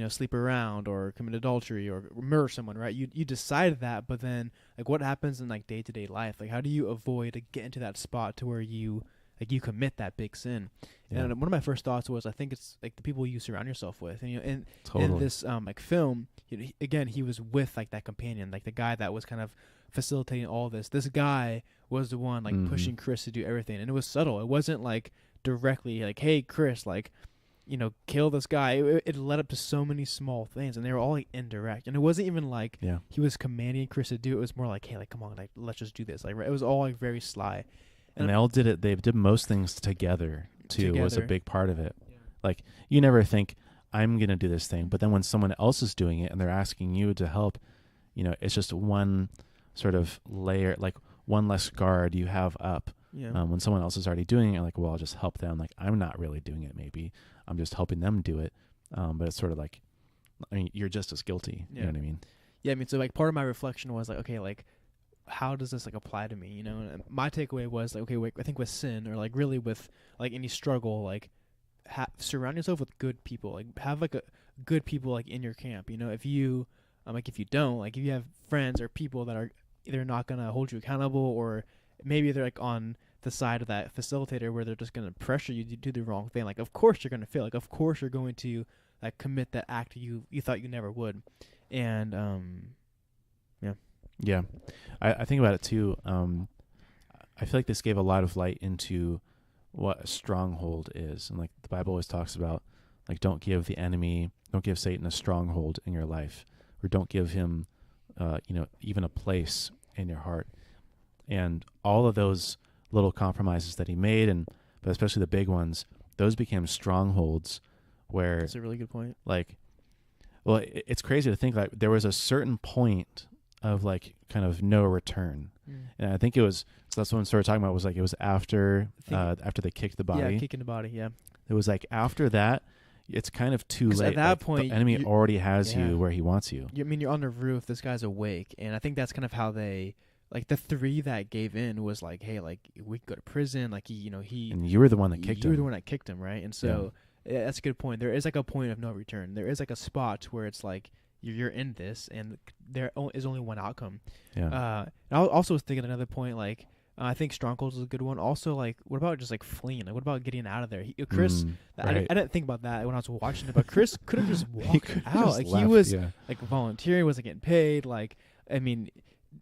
sleep around or commit adultery or murder someone, right? You decided that, but then like what happens in like day-to-day life? Like how do you avoid to get into that spot to where you commit that big sin? And one of my first thoughts was, I think it's like the people you surround yourself with. And in this like film, again, he was with like that companion, like the guy that was kind of facilitating all this. This guy was the one like pushing Chris to do everything, and it was subtle. It wasn't like directly like, hey Chris, like, kill this guy. It led up to so many small things, and they were all like indirect. And it wasn't even like he was commanding Chris to do it. It was more like, hey, like, come on, like, let's just do this. Like, it was all like very sly. And they all did it. They did most things together too. Was a big part of it. Yeah. Like you never think I'm going to do this thing, but then when someone else is doing it and they're asking you to help, it's just one sort of layer, like one less guard you have up. Yeah. When someone else is already doing it, like, well, I'll just help them. Like I'm not really doing it. Maybe I'm just helping them do it. But it's sort of like, I mean, you're just as guilty. Yeah. You know what I mean? Yeah. I mean, so like part of my reflection was like, okay, like, how does this like apply to me? And my takeaway was like, okay, wait, I think with sin, or like really with like any struggle, like surround yourself with good people. Like have like a good people like in your camp. If you like, if you don't, like if you have friends or people that are either not gonna hold you accountable, or maybe they're like on the side of that facilitator where they're just gonna pressure you to do the wrong thing. Like of course you're gonna fail. Like of course you're going to like commit that act you thought you never would. And yeah, I think about it too. I feel like this gave a lot of light into what a stronghold is. And like the Bible always talks about, like, don't give Satan a stronghold in your life, or don't give him, even a place in your heart. And all of those little compromises that he made, but especially the big ones, those became strongholds where. That's a really good point. Like, well, it's crazy to think like there was a certain point of like kind of no return. And I think it was, so that's what I started talking about, was like it was after they kicked the body. Yeah, kicking the body, yeah. It was like after that, it's kind of too late. At that like, point, the enemy already has you where he wants you. I mean, you're on the roof, this guy's awake, and I think that's kind of how they, like the 3 that gave in was like, hey, like we could go to prison, like he. And you were the one that kicked him. You were the one that kicked him, right? And so Yeah, that's a good point. There is like a point of no return. There is like a spot where it's like you're in this, and is only one outcome. Yeah. And I also was thinking another point, like I think Strongholds is a good one. Also, like what about just like fleeing? Like what about getting out of there? Chris, right. I didn't think about that when I was watching it, but Chris could have just walked could've out. just Like he left, was yeah. like volunteering, wasn't getting paid. Like I mean,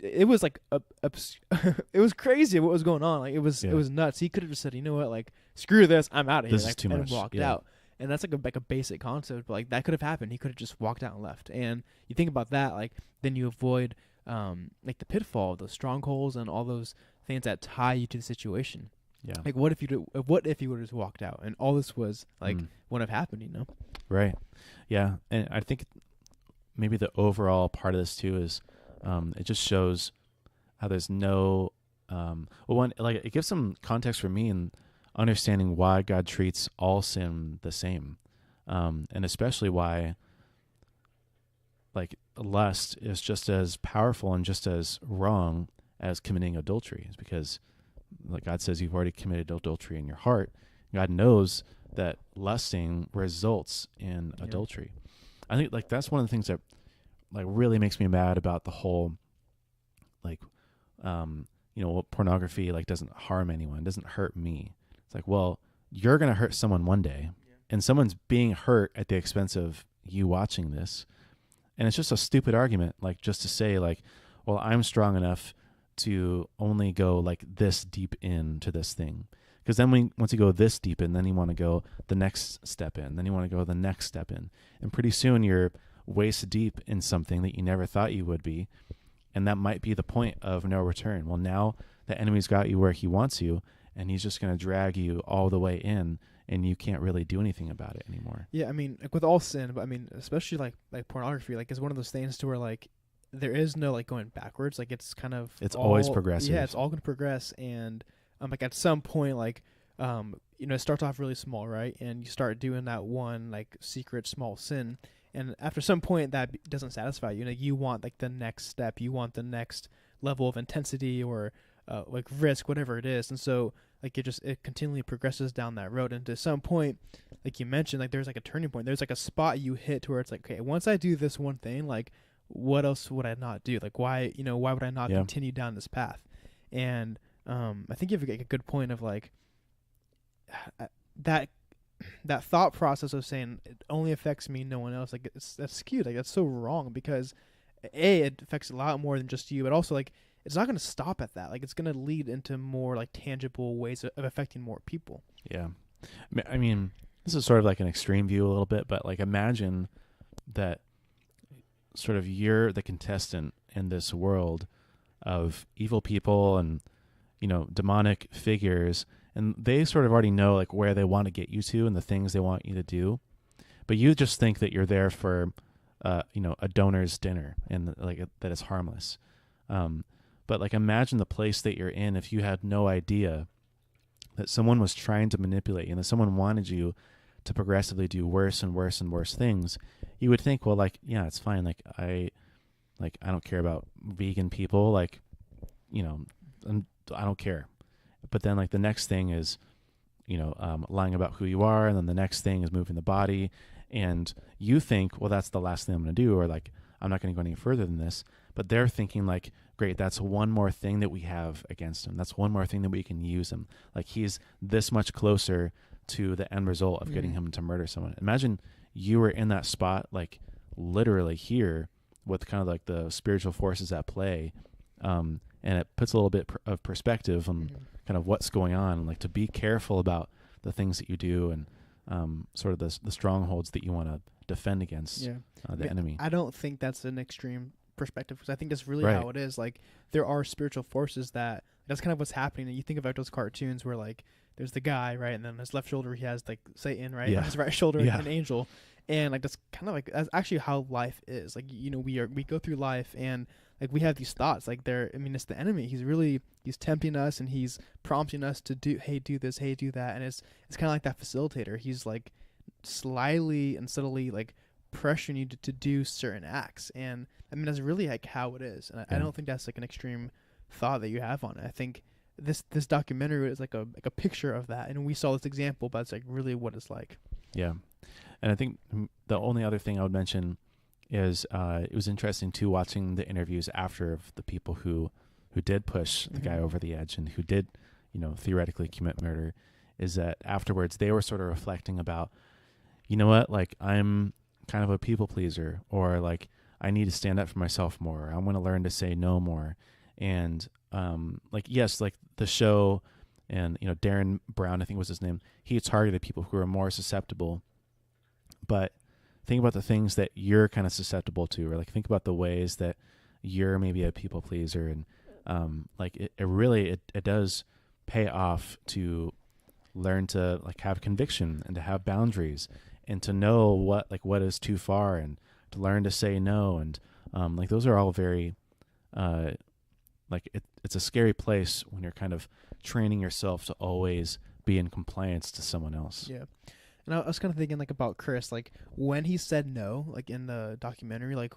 it was like it was crazy what was going on. Like it was nuts. He could have just said, you know what, like screw this, I'm out of here. This is too and much. walked Yeah. out. And that's like a basic concept, but like that could have happened. He could have just walked out and left. And you think about that, like then you avoid like the pitfall of those strongholds and all those things that tie you to the situation. Yeah. Like what if you would have just walked out and all this was like wouldn't have happened, you know? Right. Yeah. And I think maybe the overall part of this too is it just shows how there's no one, like it gives some context for me in understanding why God treats all sin the same, and especially why like lust is just as powerful and just as wrong as committing adultery. It's because like God says you've already committed adultery in your heart. God knows that lusting results in adultery. I think like that's one of the things that like really makes me mad about the whole like pornography like doesn't harm anyone, doesn't hurt me. It's like, well, you're going to hurt someone one day, and someone's being hurt at the expense of you watching this. And it's just a stupid argument, like just to say like, well, I'm strong enough to only go like this deep into this thing. Because then once you go this deep in, then you want to go the next step in, then you want to go the next step in. And pretty soon you're waist deep in something that you never thought you would be. And that might be the point of no return. Well, now the enemy's got you where he wants you, and he's just going to drag you all the way in, and you can't really do anything about it anymore. Yeah, I mean, like with all sin, but I mean, especially like pornography, like it's one of those things to where like there is no like going backwards. Like it's kind of always progressive. Yeah, it's all going to progress, and like at some point, like it starts off really small, right? And you start doing that one like secret small sin, and after some point that doesn't satisfy you. You want like the next step. You want the next level of intensity or like risk, whatever it is, and so. Like it continually progresses down that road, and to some point, like you mentioned, like there's like a turning point. There's like a spot you hit to where it's like, okay, once I do this one thing, like what else would I not do? Like why would I not continue down this path? And I think you have a good point of like that thought process of saying it only affects me, no one else. Like that's skewed. Like that's so wrong because it affects a lot more than just you, but also like. It's not going to stop at that. Like it's going to lead into more like tangible ways of affecting more people. Yeah. I mean, this is sort of like an extreme view a little bit, but like imagine that sort of you're the contestant in this world of evil people and, demonic figures, and they sort of already know like where they want to get you to and the things they want you to do. But you just think that you're there for, a donor's dinner and like that it's harmless. But like imagine the place that you're in if you had no idea that someone was trying to manipulate you and that someone wanted you to progressively do worse and worse and worse things. You would think, well, like, yeah, it's fine. Like I don't care about vegan people. Like, I don't care. But then like the next thing is, lying about who you are. And then the next thing is moving the body. And you think, well, that's the last thing I'm going to do. Or like, I'm not going to go any further than this. But they're thinking like, great, that's one more thing that we have against him. That's one more thing that we can use him. Like he's this much closer to the end result of getting him to murder someone. Imagine you were in that spot, like literally here with kind of like the spiritual forces at play. And it puts a little bit of perspective on kind of what's going on, and like to be careful about the things that you do and sort of the strongholds that you want to defend against the enemy. I don't think that's an extreme perspective because I think that's really how it is. Like there are spiritual forces that's kind of what's happening. And you think about those cartoons where like there's the guy, right, and then his left shoulder he has like Satan, right, and his right shoulder an angel, and like that's kind of like that's actually how life is. Like we go through life and like we have these thoughts like it's the enemy. He's tempting us and he's prompting us to do this, hey, do that, and it's kind of like that facilitator. He's like slyly and subtly like pressuring you to do certain acts, and I mean that's really like how it is, and I don't think that's like an extreme thought that you have on it. I think this documentary is like a picture of that, and we saw this example, but it's like really what it's like. Yeah. And I think the only other thing I would mention is it was interesting too watching the interviews after of the people who did push the guy over the edge and who did, theoretically commit murder, is that afterwards they were sort of reflecting about, you know what, like I'm kind of a people pleaser, or like I need to stand up for myself more. I want to learn to say no more. And like, yes, like the show and, Darren Brown, I think was his name, he targeted people who are more susceptible. But think about the things that you're kind of susceptible to, or like think about the ways that you're maybe a people pleaser. And like it really does pay off to learn to like have conviction and to have boundaries and to know what is too far and to learn to say no. And like those are all very like it's a scary place when you're kind of training yourself to always be in compliance to someone else. Yeah. And I was kind of thinking like about Chris, like when he said no, like in the documentary, like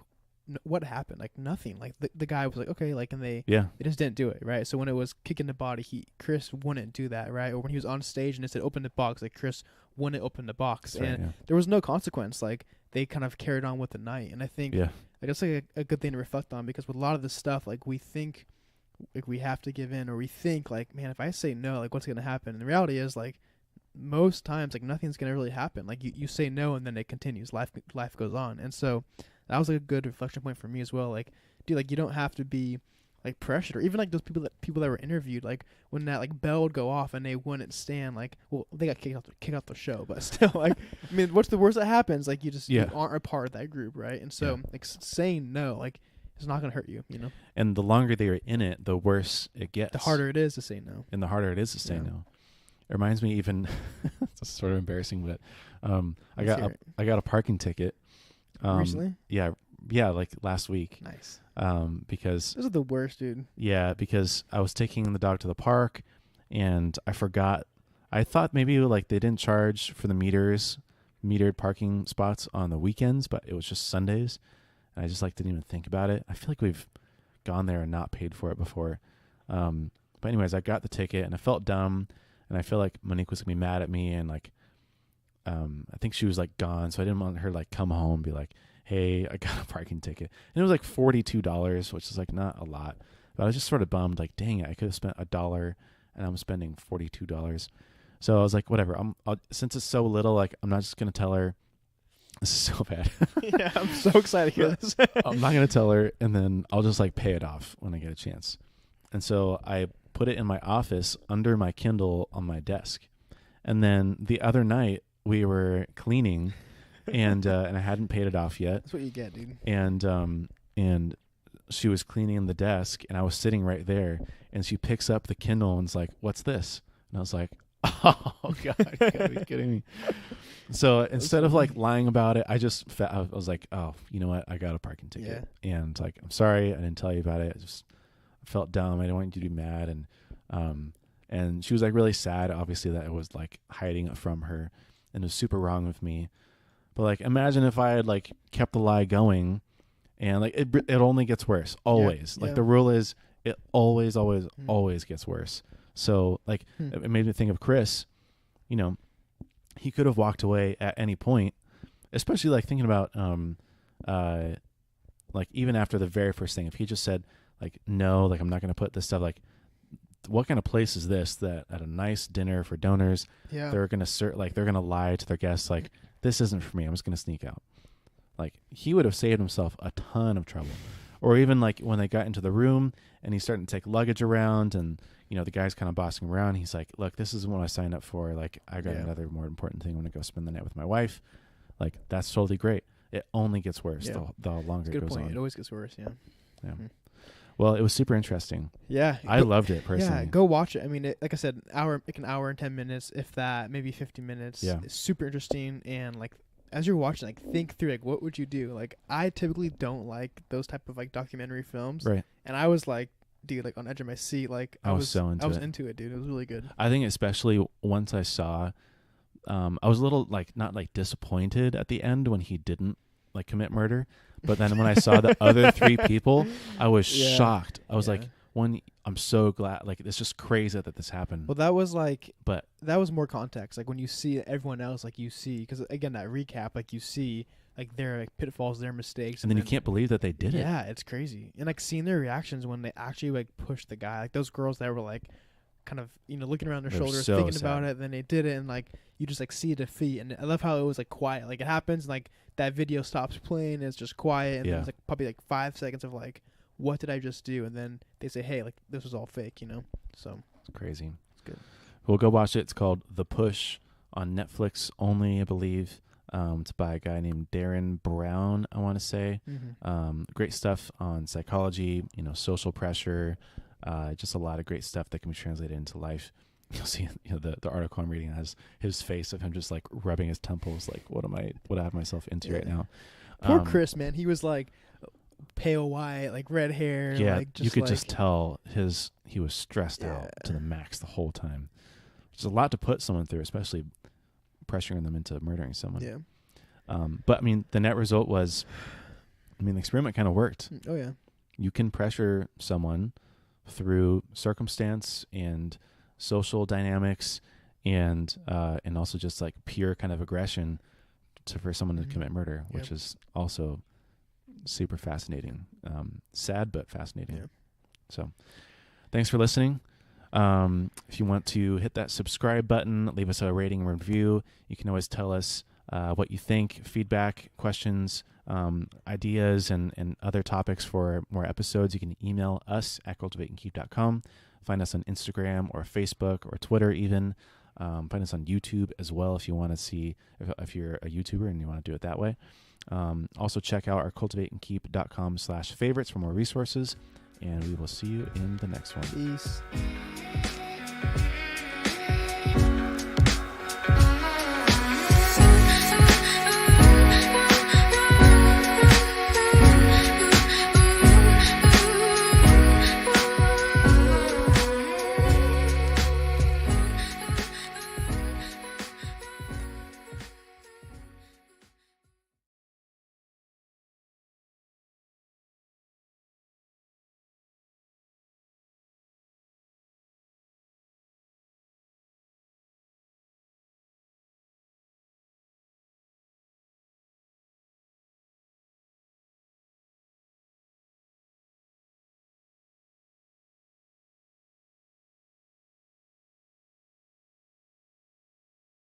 what happened? Like nothing. Like the guy was like, okay, like, and they just didn't do it, right? So when it was kicking the body, Chris wouldn't do that, right? Or when he was on stage and it said open the box, like Chris wouldn't open the box. That's and right, there was no consequence. Like they kind of carried on with the night. And I think like that's like a good thing to reflect on, because with a lot of this stuff, like we think like we have to give in, or we think like, man, if I say no, like what's gonna happen? And the reality is like most times like nothing's gonna really happen. Like you say no and then it continues. Life goes on. And so that was like a good reflection point for me as well. Like, dude, like you don't have to be like pressured, or even like those people that were interviewed, like when that like bell would go off and they wouldn't stand, like, well, they got kicked off the show, but still, like, I mean, what's the worst that happens? Like you aren't a part of that group, right? And so like saying no, like it's not gonna hurt you, And the longer they're in it, the worse it gets. The harder it is to say no. And the harder it is to say no. It reminds me even, it's sort of embarrassing, but I got a parking ticket. Recently? Yeah, like last week. Nice. Because those are the worst, dude. Yeah, because I was taking the dog to the park and I forgot. I thought maybe like they didn't charge for the metered parking spots on the weekends, but it was just Sundays. And I just like didn't even think about it. I feel like we've gone there and not paid for it before. But anyways, I got the ticket and I felt dumb, and I feel like Monique was gonna be mad at me, and like I think she was like gone, so I didn't want her to like come home and be like, hey, I got a parking ticket. And it was like $42, which is like not a lot. But I was just sort of bummed, like, dang it, I could have spent $1 and I'm spending $42. So I was like, whatever. Since it's so little, like I'm not just gonna tell her. This is so bad. Yeah, I'm so excited to hear this. I'm not gonna tell her, and then I'll just like pay it off when I get a chance. And so I put it in my office under my Kindle on my desk. And then the other night we were cleaning, and I hadn't paid it off yet. That's what you get, dude. And she was cleaning the desk, and I was sitting right there, and she picks up the Kindle and is like, "What's this?" And I was like, "Oh God, you gotta be kidding me!" So instead of like lying about it, I was like, "Oh, you know what? I got a parking ticket," and like, I'm sorry, I didn't tell you about it. I felt dumb. I didn't want you to be mad, and she was like really sad, obviously, that I was like hiding it from her, and it was super wrong with me. But like, imagine if I had like kept the lie going, and like it only gets worse always. Like the rule is, it always gets worse. So like, it made me think of Chris. He could have walked away at any point, especially like thinking about like even after the very first thing. If he just said like, no, like I'm not going to put this stuff, like what kind of place is this that at a nice dinner for donors, they're going to they're going to lie to their guests, like, this isn't for me, I'm just going to sneak out. Like, he would have saved himself a ton of trouble. Or even like when they got into the room and he's starting to take luggage around, and the guy's kind of bossing around, he's like, look, this isn't what I signed up for, like I got another more important thing, I want to go spend the night with my wife. Like, that's totally great. It only gets worse the longer it goes on. It always gets worse. Well, it was super interesting. Yeah, I loved it personally. Yeah, go watch it. I mean, like I said, an hour and 10 minutes, if that, maybe 50 minutes. Yeah, it's super interesting. And like, as you're watching, like, think through, like, what would you do? Like, I typically don't like those type of like documentary films, right? And I was like, dude, like on edge of my seat. Like, I was into it, dude. It was really good. I think especially once I saw, I was a little like not like disappointed at the end when he didn't like commit murder. But then when I saw the other three people, I was shocked. I was like, I'm so glad. Like, it's just crazy that this happened. Well, that was like, But that was more context. Like when you see everyone else, like you see, because again, that recap, like you see, like their like pitfalls, their mistakes, and then you can't believe that they did it. Yeah, it's crazy. And like seeing their reactions when they actually like pushed the guy, like those girls that were like kind of, you know, looking around their They're shoulders, so thinking sad. about it, then they did it, and like you just like see defeat. And I love how it was like quiet. Like it happens, and, like that video stops playing, and it's just quiet, and then it's like probably like 5 seconds of like, what did I just do? And then they say, hey, like this was all fake, you know? So It's crazy. it's good. We'll go watch it. It's called The Push on Netflix only, I believe. It's by a guy named Darren Brown, I want to say. Great stuff on psychology, you know, social pressure, just a lot of great stuff that can be translated into life. You'll see, you know, the article I'm reading has his face of him just like rubbing his temples, like, what I have myself into right now. Poor Chris, man. He was like pale white, like red hair. Yeah, like, just you could like, just tell he was stressed out to the max the whole time. It's a lot to put someone through, especially pressuring them into murdering someone. Yeah. But I mean, the net result was, the experiment kind of worked. Oh yeah. You can pressure someone through circumstance and social dynamics, and also just like pure kind of aggression for someone to commit murder, which is also super fascinating. Sad but fascinating. Yeah. So, thanks for listening. If you want to hit that subscribe button, leave us a rating and review. You can always tell us what you think, feedback, questions, ideas, and other topics for more episodes. You can email us at cultivateandkeep.com. Find us on Instagram or Facebook or Twitter even. Find us on YouTube as well if you want to see, if you're a YouTuber and you want to do it that way. Also check out our cultivateandkeep.com/favorites for more resources, and we will see you in the next one. Peace.